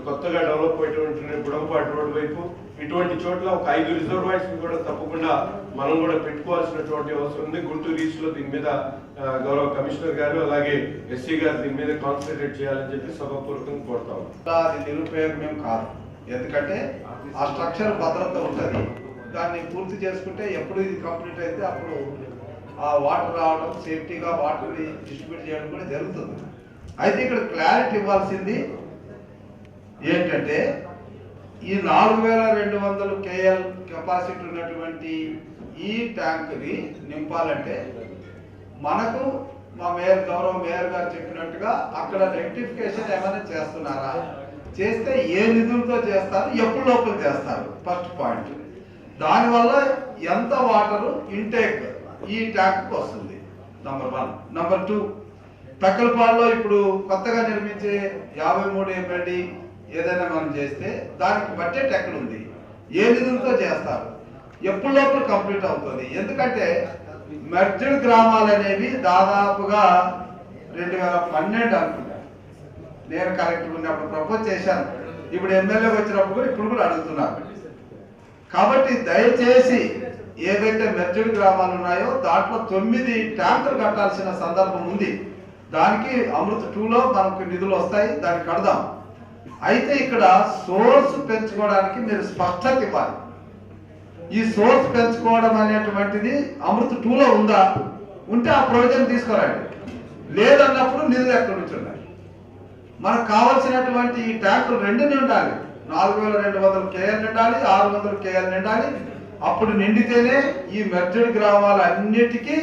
కొత్తగా డెవలప్ అయ్యేటువంటి గుడంపాటి రోడ్ వైపు, ఇటువంటి చోట్ల ఒక 5 రిజర్వాయర్స్ ని కూడా తప్పకుండా మనం కూడా పెట్టుకోవాల్సినటువంటి అవసరం ఉంది. గుంటూరు ఈస్ట్ లో దీని మీద గౌరవ కమిషనర్ గారు అలాగే ఎస్సీ గారు దీని మీద కాన్సన్ట్రేట్ చేయాలని చెప్పి సభాపూర్వకంగా కోరుతాం. అది నిరుపయోగం కాదు, ఎందుకంటే ఆ స్ట్రక్చర్ భద్రత ఉంటుంది. దాన్ని పూర్తి చేసుకుంటే ఎప్పుడు ఇది కంప్లీట్ అయితే అప్పుడు ఆ వాటర్ రావడం, సేఫ్టీగా వాటర్ని డిస్ట్రిబ్యూట్ చేయడం కూడా జరుగుతుంది. అయితే ఇక్కడ క్లారిటీ ఇవ్వాల్సింది ఏంటంటే ఈ 4200 KL కెపాసిటీ ఉన్నటువంటి ఈ ట్యాంక్ని నింపాలంటే మనకు మా గౌరవ మేయర్ గారు చెప్పినట్టుగా అక్కడ రెక్టిఫికేషన్ ఏమైనా చేస్తున్నారా, చేస్తే ఏ నిధులతో చేస్తారు, ఎప్పుడు లోపల చేస్తారు, ఫస్ట్ పాయింట్. దానివల్ల ఎంత వాటర్ ఇంటేక్ ఈ ట్యాంక్కి వస్తుంది, నంబర్ 1. నంబర్ 2, తక్కలపాడులో ఇప్పుడు కొత్తగా నిర్మించే 53 MLD ఏదైనా మనం చేస్తే దానికి బడ్జెట్ ఎక్కడుంది, ఏ నిధులతో చేస్తారు, ఎప్పుడు లోపల కంప్లీట్ అవుతుంది. ఎందుకంటే మెర్జ్డ్ గ్రామాలు అనేవి దాదాపుగా 2012 అనుకుంటా నేను కలెక్టర్ ఉన్నప్పుడు ప్రపోజ్ చేశాను. ఇప్పుడు ఎమ్మెల్యేకి వచ్చినప్పుడు కూడా ఇప్పుడు కూడా అడుగుతున్నారు. కాబట్టి దయచేసి ఏవైతే మెర్జెడ్ గ్రామాలు ఉన్నాయో దాంట్లో 9 ట్యాంకులు కట్టాల్సిన సందర్భం ఉంది. దానికి అమృత్ 2లో మనకు నిధులు వస్తాయి, దానికి కడదాం. అయితే ఇక్కడ సోర్స్ పెంచుకోవడానికి మీరు స్పష్టత ఇవ్వాలి. ఈ సోర్స్ పెంచుకోవడం అనేటువంటిది అమృత్ 2లో ఉందా? ఉంటే ఆ ప్రొవిజన్ తీసుకురండి. లేదన్నప్పుడు నిధులు ఎక్కడి నుంచి ఉన్నాయి? మనకు కావాల్సినటువంటి ఈ ట్యాంకులు 2 ఉండాలి. 4200 KL నిండాలి, 600 KL నిండాలి. అప్పుడు నిండితేనే ఈ మెర్జెడ్ గ్రామాలన్నిటికీ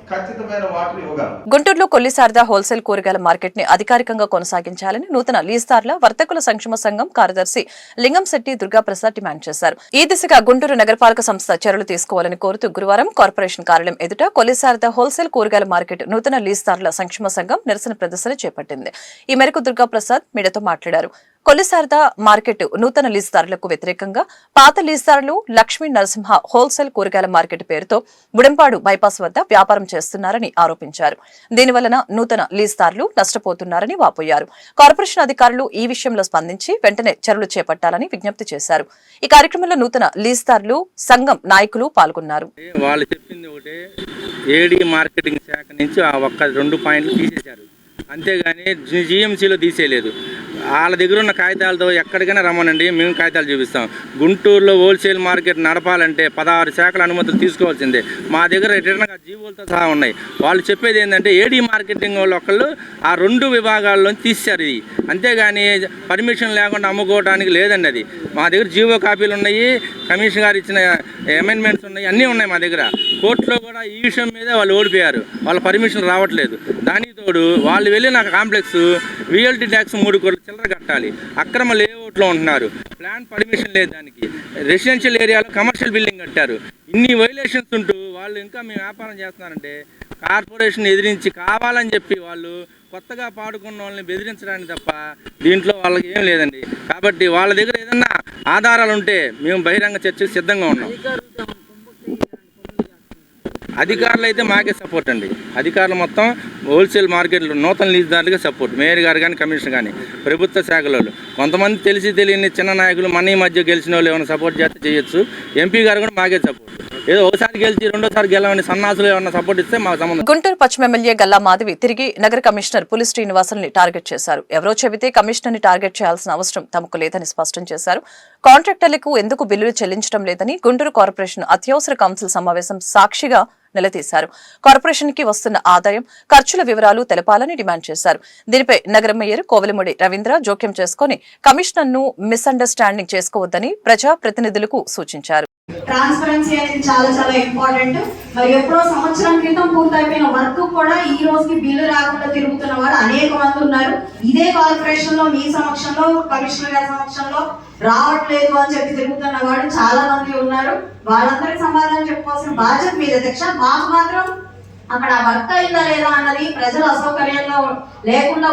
ఖచ్చితమైన వాటర్ ఇవ్వగలం. గుంటూరులో కొల్లి శారదా హోల్సేల్ కూరగాయల మార్కెట్ ని అధికారికంగా కొనసాగించాలని నూతన లీజ్దారుల వర్తకుల సంక్షేమ సంఘం కార్యదర్శి లింగంశెట్టి దుర్గాప్రసాద్ డిమాండ్ చేశారు. ఈ దిశగా గుంటూరు నగరపాలక సంస్థ చర్యలు తీసుకోవాలని కోరుతూ గురువారం కార్పొరేషన్ కార్యాలయం ఎదుట కొల్లి శారదా హోల్సేల్ కూరగాయల మార్కెట్ నూతన లీజ్దారుల సంక్షేమ సంఘం నిరసన ప్రదర్శన చేపట్టింది. ఈ మేరకు దుర్గాప్రసాద్ మీడియాతో మాట్లాడారు. కొల్లి శారదా మార్కెట్ నూతన లీజుదారులకు వ్యతిరేకంగా పాత లీజుదారులు లక్ష్మీ నరసింహ హోల్సేల్ కూరగాయల మార్కెట్ పేరుతో బుడంపాడు బైపాస్ వద్ద వ్యాపారం చేస్తున్నారని ఆరోపించారు. దీనివలన నూతన లీజుదారులు నష్టపోతున్నారని వాపోయారు. కార్పొరేషన్ అధికారులు ఈ విషయంలో స్పందించి వెంటనే చర్యలు చేపట్టాలని విజ్ఞప్తి చేశారు. ఈ కార్యక్రమంలో నూతన లీజుదారులు సంఘం నాయకులు పాల్గొన్నారు. వాళ్ళు చెప్పింది ఒకటే, ఏడీ మార్కెటింగ్ శాఖ నుంచి ఆ ఒక్క 2 పాయింట్లు తీసేశారు, అంతేగాని జిఎంసీలో తీసేయలేదు. వాళ్ళ దగ్గర ఉన్న కాగితాలతో ఎక్కడికైనా రమ్మనండి, మేము కాగితాలు చూపిస్తాం. గుంటూరులో హోల్సేల్ మార్కెట్ నడపాలంటే 16 శాఖల అనుమతులు తీసుకోవాల్సిందే. మా దగ్గర రిటర్న్గా జీవోలతో సహా ఉన్నాయి. వాళ్ళు చెప్పేది ఏంటంటే ఏడీ మార్కెటింగ్ వాళ్ళు ఒకళ్ళు ఆ 2 విభాగాల్లో తీశారు ఇది, అంతేగాని పర్మిషన్ లేకుండా అమ్ముకోవడానికి లేదండి. అది మా దగ్గర జీవో కాపీలు ఉన్నాయి, కమిషనర్ గారు ఇచ్చిన అమెండ్మెంట్స్ ఉన్నాయి, అన్నీ ఉన్నాయి మా దగ్గర. కోర్టులో కూడా ఈ విషయం మీద వాళ్ళు ఓడిపోయారు, వాళ్ళ పర్మిషన్ రావట్లేదు. దానికి తోడు వాళ్ళు వెళ్ళిన కాంప్లెక్స్ విఎల్టీ ట్యాక్స్ 3 కోట్ల చిల్లర కట్టాలి, అక్రమ లేఅవుట్లో ఉంటున్నారు, ప్లాన్ పర్మిషన్ లేదు, దానికి రెసిడెన్షియల్ ఏరియాలో కమర్షియల్ బిల్డింగ్ కట్టారు. ఇన్ని వైలేషన్స్ ఉంటూ వాళ్ళు ఇంకా మేము వ్యాపారం చేస్తున్నారంటే కార్పొరేషన్ ఎదిరించి కావాలని చెప్పి వాళ్ళు కొత్తగా పాడుకున్న వాళ్ళని బెదిరించడానికి తప్ప దీంట్లో వాళ్ళకి ఏం లేదండి. కాబట్టి వాళ్ళ దగ్గర ఏదన్నా ఆధారాలు ఉంటే మేము బహిరంగ చర్చకు సిద్ధంగా ఉన్నాం. అధికారులు అయితే మాకే సపోర్ట్ అండి. అధికారులు మొత్తం హోల్సేల్ మార్కెట్లో నూతన లీజుదారులుగా సపోర్ట్. మేయర్ గారు కానీ కమిషనర్ కానీ ప్రభుత్వ శాఖల కొంతమంది తెలిసి తెలియని చిన్న నాయకులు మన ఈ మధ్య గెలిచిన వాళ్ళు ఏమైనా సపోర్ట్ చేస్తే చేయొచ్చు. ఎంపీ గారు కూడా మాకే సపోర్ట్. ఏదో ఒకసారి గెలిచి రెండోసారి గెలవని సన్నాసులు ఏమన్నా సపోర్ట్ ఇస్తే మాకు సంబంధం. గుంటూరు పశ్చిమ ఎమ్మెల్యే గల్లా మాధవి తిరిగి నగర కమిషనర్ పులి శ్రీనివాసుల్ని టార్గెట్ చేశారు. ఎవరో చెబితే కమిషనర్ ని టార్గెట్ చేయాల్సిన అవసరం తమకు లేదని స్పష్టం చేశారు. కాంట్రాక్టర్లకు ఎందుకు బిల్లులు చెల్లించడం లేదని గుంటూరు కార్పొరేషన్ అత్యవసర కౌన్సిల్ సమావేశం సాక్షిగా నిలదీశారు. కార్పొరేషన్ కి వస్తున్న ఆదాయం, ఖర్చుల వివరాలు తెలపాలని డిమాండ్ చేశారు. దీనిపై నగర మేయర్ కోవెలముడి రవీంద్ర జోక్యం చేసుకుని కమిషనర్ ను మిస్అండర్స్టాండింగ్ చేసుకోవద్దని ప్రజా ప్రతినిధులకు సూచించారు. ట్రాన్స్పరెన్సీ అనేది చాలా చాలా ఇంపార్టెంట్. మరి ఎప్పుడో సంవత్సరం క్రితం పూర్తయిపోయిన వర్క్ కూడా ఈ రోజుకి బిల్లు రాకుండా తిరుగుతున్న వారు అనేక మంది ఉన్నారు. ఇదే కార్పొరేషన్ లో మీ సమక్షంలో, కమిషనర్ గారి సమక్షంలో రావట్లేదు అని చెప్పి తిరుగుతున్న వాడు చాలా మంది ఉన్నారు. వాళ్ళందరికీ సమాధానం చెప్పుకోవాల్సిన బాధ్యత మీద అధ్యక్ష. మాకు మాత్రం అక్కడ వర్క్ అయిందా లేదా అన్నది, ప్రజలు అసౌకర్యంగా లేకుండా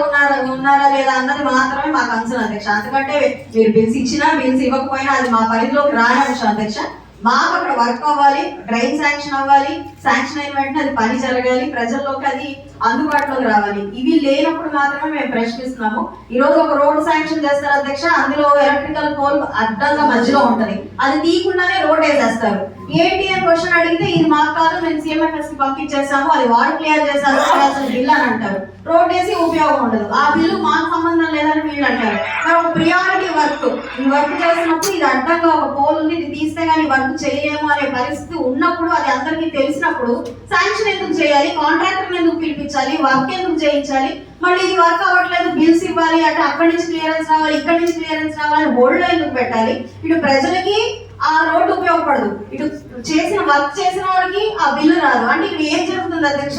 ఉన్నారా లేదా అన్నది మాత్రమే మాకు అంచనా అధ్యక్ష. ఎందుకంటే మీరు బిల్స్ ఇచ్చినా బిల్స్ ఇవ్వకపోయినా అది మా పరిధిలోకి రాని అంశం అధ్యక్ష. మాకు అక్కడ వర్క్ అవ్వాలి, డ్రైన్ శాంక్షన్ అవ్వాలి, శాంక్షన్ అయిన వెంటనే అది పని జరగాలి, ప్రజల్లోకి అది అందుబాటులోకి రావాలి. ఇవి లేనప్పుడు మాత్రమే మేము ప్రశ్నిస్తున్నాము. ఈ రోజు ఒక రోడ్ శాంక్షన్ చేస్తారు అధ్యక్ష, అందులో ఎలక్ట్రికల్ పోల్ అడ్డంగా మధ్యలో ఉంటది, అది తీయకుండానే రోడ్ వేసేస్తారు. ఏంటి అని క్వశ్చన్ అడిగితే ఇది మాకు కాదు, మేము CMFS కి పంపించేసాము, అది వాడు క్లియర్ చేశారు బిల్ అని అంటారు. రోడ్ వేసి ఉపయోగం ఉండదు, ఆ బిల్లు మాకు సంబంధం లేదని వీళ్ళు అంటారు. మరి ఒక ప్రియారిటీ వర్క్, ఈ వర్క్ చేసినప్పుడు ఇది అడ్డంగా ఒక పోల్ ఉంది, ఇది తీస్తే గానీ వర్క్ చేయలేము అనే పరిస్థితి ఉన్నప్పుడు, అది అందరికీ తెలిసినప్పుడు శాంక్షన్ ఎందుకు చేయాలి, కాంట్రాక్టర్ ఎందుకు పిలిపించాలి, వర్క్ ఎందుకు చేయించాలి, మళ్ళీ ఇది వర్క్ అవ్వట్లేదు బిల్స్ ఇవ్వాలి అంటే అక్కడి నుంచి క్లియరెన్స్ రావాలి, ఇక్కడి నుంచి క్లియరెన్స్ రావాలి, హోల్డ్ లో ఎందుకు పెట్టాలి? ఇటు ప్రజలకి ఆ రోడ్డు ఉపయోగపడదు, ఇటు చేసిన వర్క్ చేసిన వాడికి ఆ బిల్లు రాదు. అంటే ఇక్కడ ఏం జరుగుతుంది అధ్యక్ష?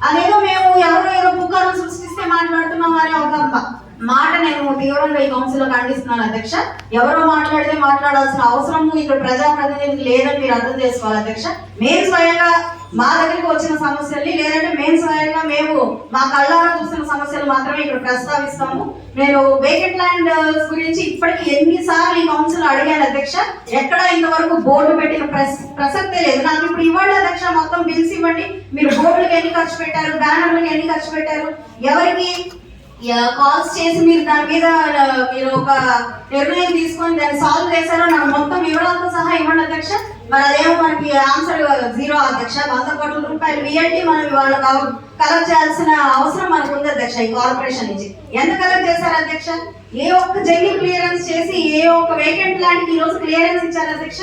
అదేదో మేము ఎవరో ఏదో పుకారు సృష్టిస్తే మాట్లాడుతున్నాం అనే ఒక మాట నేను తీవ్రంగా ఈ కౌన్సిల్ లో ఖండిస్తున్నాను అధ్యక్ష. ఎవరో మాట్లాడితే మాట్లాడాల్సిన అవసరం ఇక్కడ ప్రజాప్రతినిధులకు లేదని మీరు అర్థం చేసుకోవాలి అధ్యక్ష. మేము స్వయంగా మా దగ్గరికి వచ్చిన సమస్యల్ని, లేదంటే మేము స్వయంగా మేము మా కళ్ళారా చూస్తున్న సమస్యలు మాత్రమే ఇక్కడ ప్రస్తావిస్తాము. నేను వేకెంట్ ల్యాండ్ గురించి ఇప్పటికి ఎన్నిసార్లు ఈ కౌన్సిల్ అడిగాను అధ్యక్ష, ఎక్కడ ఇంతవరకు బోర్డు పెట్టిన ప్రసక్తే లేదు. నాకు ఇప్పుడు ఇవ్వండి అధ్యక్ష, మొత్తం బిల్స్ ఇవ్వండి, మీరు బోర్డులకు ఎన్ని ఖర్చు పెట్టారు, బ్యానర్లకు ఎన్ని ఖర్చు పెట్టారు, ఎవరికి కాల్స్ చేసి మీరు దాని మీద మీరు ఒక నిర్ణయం తీసుకొని దాన్ని సాల్వ్ చేశారో నాకు మొత్తం వివరాలతో సహా ఇవ్వండి అధ్యక్ష. మరి అదేమో మనకి ఆన్సర్ 0 అధ్యక్ష. 100 కోట్ల రూపాయలు విఎల్టీ మనం వాళ్ళకి కలెక్ట్ చేయాల్సిన అవసరం మనకు ఉంది అధ్యక్ష. ఈ కార్పొరేషన్ నుంచి ఎంత కలెక్ట్ చేశారు అధ్యక్ష? ఏ ఒక్క జంగి క్లియరెన్స్ చేసి ఏ ఒక్క వేకెంట్ ల్యాండ్ ఈ రోజు క్లియరెన్స్ ఇచ్చారు అధ్యక్ష?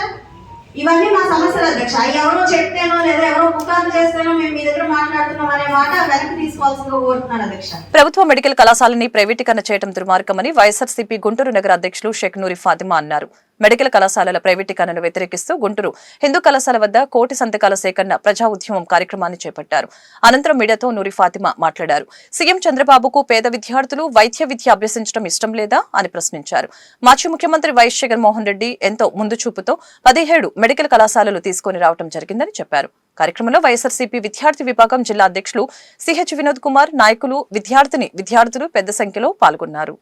ఇవన్నీ మా సమస్యలు అధ్యక్ష. ఎవరో చెప్తేనో లేదా ఎవరో పుకార్లు చేస్తేనో మేము మీ దగ్గర మాట్లాడుతున్నాం అనే మాట వెనక్కి తీసుకోవాల్సిందిగా కోరుతున్నాను అధ్యక్ష. ప్రభుత్వ మెడికల్ కళాశాలని ప్రైవేటీకరణ చేయడం దుర్మార్గమని వైఎస్ఆర్సీపీ గుంటూరు నగర అధ్యక్షులు షేక్ నూరి ఫాతిమా అన్నారు. మెడికల్ కళాశాలల ప్రైవేటీకరణను వ్యతిరేకిస్తూ గుంటూరు హిందూ కళాశాల వద్ద కోటి సంతకాల సేకరణ ప్రజా ఉద్యమం కార్యక్రమాన్ని చేపట్టారు. అనంతరం మీడియాతో నూరి ఫాతిమా మాట్లాడారు. సీఎం చంద్రబాబుకు పేద విద్యార్థులు వైద్య విద్య అభ్యసించడం ఇష్టం లేదా అని ప్రశ్నించారు. మాజీ ముఖ్యమంత్రి వైఎస్ జగన్మోహన్ రెడ్డి ఎంతో ముందు చూపుతో 17 మెడికల్ కళాశాలలు తీసుకుని రావడం జరిగిందని చెప్పారు. కార్యక్రమంలో వైఎస్ఆర్సీపీ విద్యార్థి విభాగం జిల్లా అధ్యక్షులు సిహెచ్ వినోద్ కుమార్, నాయకులు, విద్యార్థులు పెద్ద సంఖ్యలో పాల్గొన్నారు.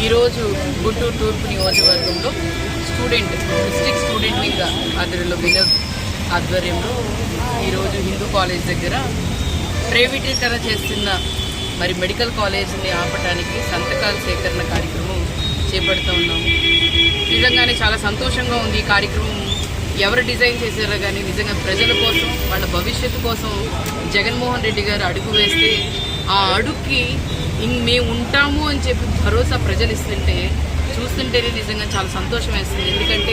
ఈరోజు గుంటూరు తూర్పు నియోజకవర్గంలో డిస్ట్రిక్ట్ స్టూడెంట్ వింగ్ ఆధ్వర్యంలో వినోద్ ఆధ్వర్యంలో ఈరోజు హిందూ కాలేజ్ దగ్గర ప్రైవేటీకరణ చేస్తున్న మరి మెడికల్ కాలేజీని ఆపడానికి సంతకాల సేకరణ కార్యక్రమం చేపడుతూ ఉన్నాము. నిజంగానే చాలా సంతోషంగా ఉంది. ఈ కార్యక్రమం ఎవరు డిజైన్ చేశారో కానీ నిజంగా ప్రజల కోసం, వాళ్ళ భవిష్యత్తు కోసం జగన్మోహన్ రెడ్డి గారు అడుగు వేస్తే ఆ అడుగుకి మేము ఉంటాము అని చెప్పి భరోసా ప్రజలు ఇస్తుంటే చూస్తుంటేనే నిజంగా చాలా సంతోషం వేస్తుంది. ఎందుకంటే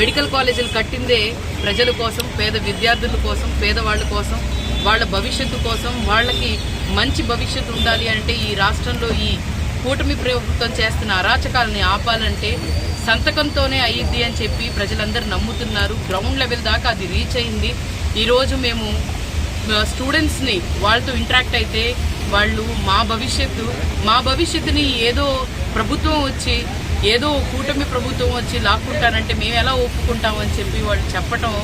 మెడికల్ కాలేజీలు కట్టిందే ప్రజల కోసం, పేద విద్యార్థుల కోసం, పేదవాళ్ళ కోసం, వాళ్ళ భవిష్యత్తు కోసం, వాళ్ళకి మంచి భవిష్యత్తు ఉండాలి అంటే ఈ రాష్ట్రంలో ఈ కూటమి ప్రభుత్వం చేస్తున్న అరాచకాలని ఆపాలంటే సంతకంతోనే అయ్యిద్ది అని చెప్పి ప్రజలందరూ నమ్ముతున్నారు. గ్రౌండ్ లెవెల్ దాకా అది రీచ్ అయింది. ఈరోజు మేము స్టూడెంట్స్ని వాళ్ళతో ఇంటరాక్ట్ అయితే వాళ్ళు మా భవిష్యత్తుని ఏదో ప్రభుత్వం వచ్చి ఏదో కూటమి ప్రభుత్వం వచ్చి లాక్కుంటారంటే మేము ఎలా ఒప్పుకుంటామని చెప్పి వాళ్ళు చెప్పటం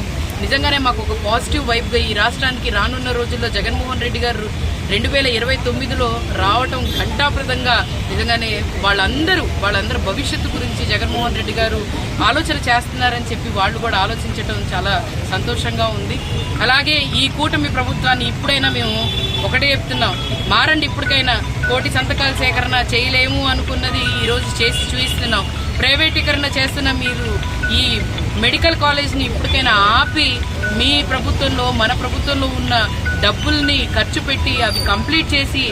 నిజంగానే మాకు ఒక పాజిటివ్ వైబ్గా ఈ రాష్ట్రానికి రానున్న రోజుల్లో జగన్మోహన్ రెడ్డి గారు 2029లో రావటం ఘంటాప్రదంగా నిజంగానే వాళ్ళందరూ భవిష్యత్తు గురించి జగన్మోహన్ రెడ్డి గారు ఆలోచన చేస్తున్నారని చెప్పి వాళ్ళు కూడా ఆలోచించడం చాలా సంతోషంగా ఉంది. అలాగే ఈ కూటమి ప్రభుత్వాన్ని ఇప్పుడైనా మేము ఒకటే చెప్తున్నాం, మారండి. ఇప్పటికైనా కోటి సంతకాల సేకరణ చేయలేము అనుకున్నది ఈరోజు చేసి చూపిస్తున్నాం. ప్రైవేటీకరణ చేస్తున్న మీరు ఈ మెడికల్ కాలేజ్ని ఇప్పటికైనా ఆపి మీ ప్రభుత్వంలో, మన ప్రభుత్వంలో ఉన్న డబ్బుల్ని ఖర్చు పెట్టి అవి కంప్లీట్ చేసి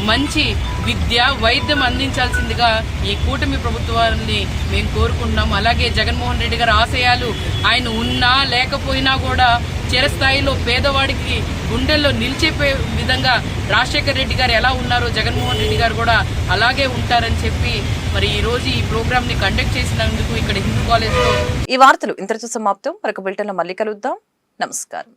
మంచి విద్య, వైద్యం అందించాల్సిందిగా ఈ కూటమి ప్రభుత్వాన్ని మేము కోరుకుంటున్నాం. అలాగే జగన్మోహన్ రెడ్డి గారి ఆశయాలు ఆయన ఉన్నా లేకపోయినా కూడా చిరస్థాయిలో పేదవాడికి గుండెల్లో నిలిచిపోయే విధంగా రాజశేఖర్ రెడ్డి గారు ఎలా ఉన్నారో జగన్మోహన్ రెడ్డి గారు కూడా అలాగే ఉంటారని చెప్పి మరి ఈ రోజు ఈ ప్రోగ్రామ్ ని కండక్ట్ చేసినందుకు ఇక్కడ హిందూ కాలేజ్ లో ఈ వార్తలు ఇంతటితో సమాప్తం. మరొక బులెటిన్ లో మళ్ళీ కలుద్దాం. నమస్కారం.